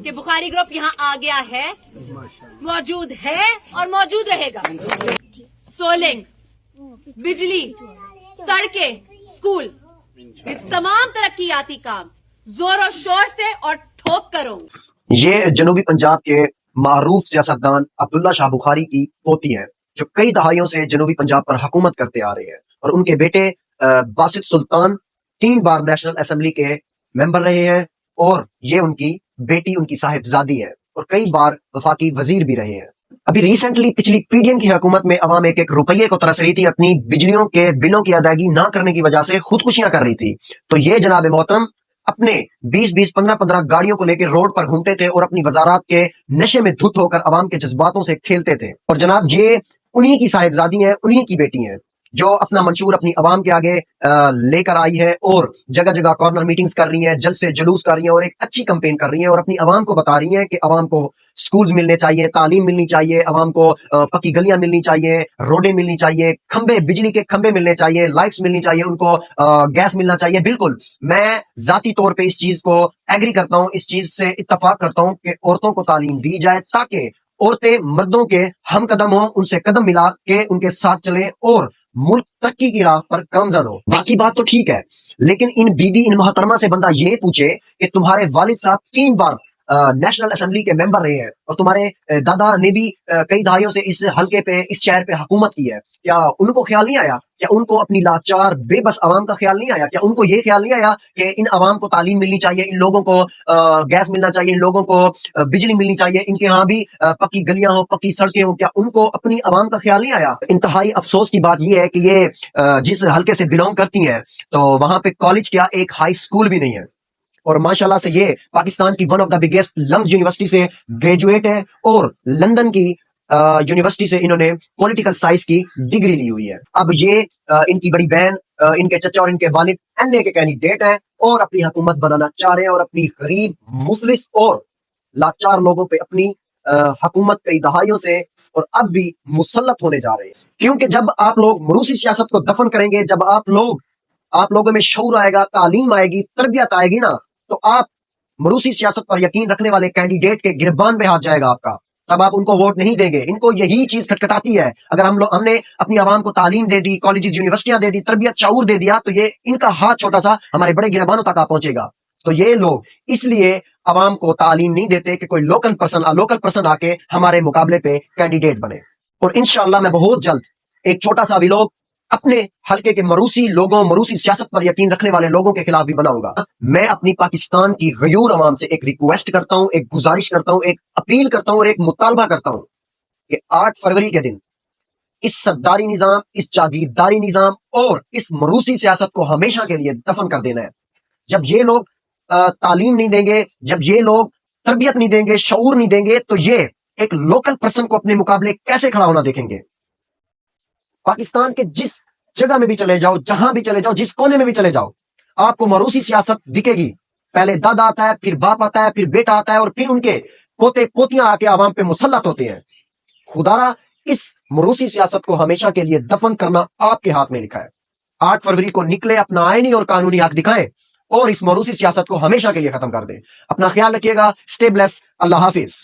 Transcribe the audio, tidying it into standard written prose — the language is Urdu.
کہ بخاری گروپ یہاں آ گیا ہے, موجود ہے اور موجود رہے گا. سولنگ, بجلی, سڑکیں, اسکول, یہ تمام ترقیاتی کام زور و شور سے اور ٹھوک کروں. یہ جنوبی پنجاب کے معروف سیاستدان عبداللہ شاہ بخاری کی پوتی ہیں جو کئی دہائیوں سے جنوبی پنجاب پر حکومت کرتے آ رہے ہیں, اور ان کے بیٹے باسط سلطان 3 بار نیشنل اسمبلی کے ممبر رہے ہیں, اور یہ ان کی بیٹی ان کی صاحبزادی ہے, اور کئی بار وفاقی وزیر بھی رہے ہیں. ابھی ریسنٹلی پچھلی پی ڈی ایم کی حکومت میں عوام ایک روپیے کو ترس رہی تھی, اپنی بجلیوں کے بلوں کی ادائیگی نہ کرنے کی وجہ سے خودکشیاں کر رہی تھی. تو یہ جناب محترم اپنے 20 15 گاڑیوں کو لے کے روڈ پر گھومتے تھے اور اپنی وزارات کے نشے میں دھت ہو کر عوام کے جذباتوں سے کھیلتے تھے. اور جناب یہ انہی کی صاحبزادی ہیں, انہی کی بیٹی ہیں جو اپنا منشور اپنی عوام کے آگے لے کر آئی ہے, اور جگہ جگہ کارنر میٹنگز کر رہی ہیں, جلسے جلوس کر رہی ہیں, اور ایک اچھی کمپین کر رہی ہیں, اور اپنی عوام کو بتا رہی ہیں کہ عوام کو سکولز ملنے چاہیے, تعلیم ملنی چاہیے, عوام کو پکی گلیاں ملنی چاہیے, روڈیں ملنی چاہیے, کھمبے, بجلی کے کھمبے ملنے چاہیے, لائٹس ملنی چاہیے, ان کو گیس ملنا چاہیے. بالکل میں ذاتی طور پہ اس چیز کو ایگری کرتا ہوں, اس چیز سے اتفاق کرتا ہوں کہ عورتوں کو تعلیم دی جائے تاکہ عورتیں مردوں کے ہم قدم ہوں, ان سے قدم ملا کے ان کے ساتھ چلیں اور ملک ترقی کی راہ پر گامزن ہو. باقی بات تو ٹھیک ہے, لیکن ان بی ان محترمہ سے بندہ یہ پوچھے کہ تمہارے والد صاحب 3 بار نیشنل اسمبلی کے ممبر رہے ہیں, اور تمہارے دادا نے بھی کئی دہائیوں سے اس حلقے پہ, اس شہر پہ حکومت کی ہے, کیا ان کو خیال نہیں آیا, کیا ان کو اپنی لاچار بے بس عوام کا خیال نہیں آیا, کیا ان کو یہ خیال نہیں آیا کہ ان عوام کو تعلیم ملنی چاہیے, ان لوگوں کو گیس ملنا چاہیے, ان لوگوں کو بجلی ملنی چاہیے, ان کے ہاں بھی پکی گلیاں ہوں, پکی سڑکیں ہوں, کیا ان کو اپنی عوام کا خیال نہیں آیا؟ انتہائی افسوس کی بات یہ ہے کہ یہ جس حلقے سے بلونگ کرتی ہیں تو وہاں پہ کالج کیا ایک ہائی اسکول بھی نہیں ہے, اور ماشاءاللہ سے یہ پاکستان کی one of the biggest LUMS university سے گریجویٹ ہے, اور لندن کی یونیورسٹی سے انہوں نے پولیٹیکل سائنس کی ڈگری لی ہوئی ہے. اب یہ ان کی بڑی بہن, ان کے چچا اور ان کے والد NA کے کینڈیڈیٹ ہیں, اور اپنی حکومت بنانا چاہ رہے ہیں, اور اپنی غریب, مفلس اور لاچار لوگوں پہ اپنی حکومت کئی دہائیوں سے اور اب بھی مسلط ہونے جا رہے ہیں. کیونکہ جب آپ لوگ موروثی سیاست کو دفن کریں گے, جب آپ لوگوں میں شعور آئے گا, تعلیم آئے گی, تربیت آئے گی نا, تو آپ موروثی سیاست پر یقین رکھنے والے کینڈیڈیٹ کے گربان پہ ہاتھ جائے گا آپ کا, تب آپ ان کو ووٹ نہیں دیں گے. ان کو یہی چیز کھٹکھٹاتی ہے. اگر ہم نے اپنی عوام کو تعلیم دے دی, کالجز یونیورسٹیاں دے دی, تربیت شعور دے دیا, تو یہ ان کا ہاتھ چھوٹا سا ہمارے بڑے گربانوں تک پہنچے گا. تو یہ لوگ اس لیے عوام کو تعلیم نہیں دیتے کہ کوئی لوکل پرسن آ کے ہمارے مقابلے پہ کینڈیڈیٹ بنے. اور انشاءاللہ میں بہت جلد ایک چھوٹا سا ویلوگ اپنے حلقے کے موروثی سیاست پر یقین رکھنے والے لوگوں کے خلاف بھی بناؤں گا. میں اپنی پاکستان کی غیور عوام سے ایک ریکویسٹ کرتا ہوں, ایک گزارش کرتا ہوں, ایک اپیل کرتا ہوں, اور ایک مطالبہ کرتا ہوں کہ 8 فروری کے دن اس سرداری نظام, اس جاگیرداری نظام اور اس موروثی سیاست کو ہمیشہ کے لیے دفن کر دینا ہے. جب یہ لوگ تعلیم نہیں دیں گے, جب یہ لوگ تربیت نہیں دیں گے, شعور نہیں دیں گے, تو یہ ایک لوکل پرسن کو اپنے مقابلے کیسے کھڑا ہونا دیکھیں گے؟ پاکستان کے جس جگہ میں بھی چلے جاؤ, جہاں بھی چلے جاؤ, جس کونے میں بھی چلے جاؤ, آپ کو موروثی سیاست دکھے گی. پہلے دادا آتا ہے, پھر باپ آتا ہے, پھر بیٹا آتا ہے, اور پھر ان کے پوتے پوتیاں آ کے عوام پہ مسلط ہوتے ہیں. خدارا اس موروثی سیاست کو ہمیشہ کے لیے دفن کرنا آپ کے ہاتھ میں لکھا ہے. 8 فروری کو نکلے, اپنا آئینی اور قانونی حق دکھائیں, اور اس موروثی سیاست کو ہمیشہ کے لیے ختم کر دیں. اپنا خیال رکھیے گا. Stay bless. اللہ حافظ.